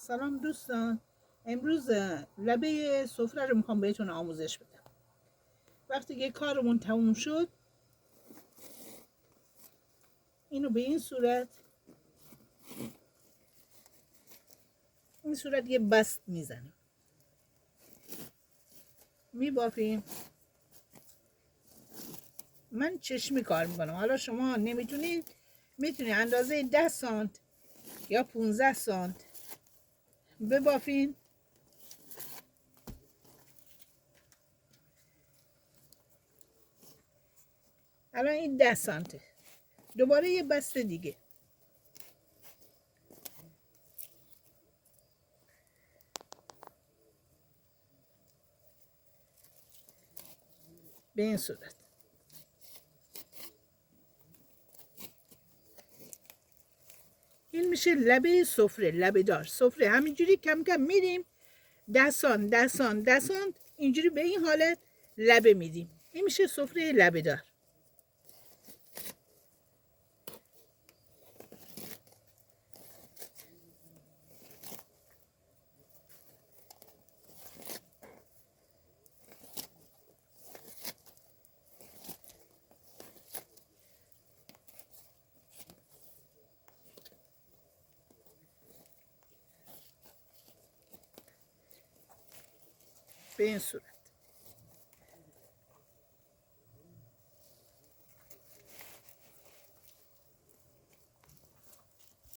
سلام دوستان. امروز لبه سفره رو میخوام بهتون آموزش بدم. وقتی که کارمون تموم شد اینو به این صورت یه بست میزنیم، میبافیم. من چشمی کار میکنم، حالا شما نمیتونید، میتونید اندازه 10 سانت یا 15 سانت ببافین. الان این 10 سانته، دوباره یه بست دیگه. به این صورت. این میشه لبه سفره، لبه دار سفره. همینجوری کم کم میریم 10 سانت 10 سانت 10 سانت، اینجوری به این حالت لبه میدیم. این میشه سفره لبه دار. به این صورت.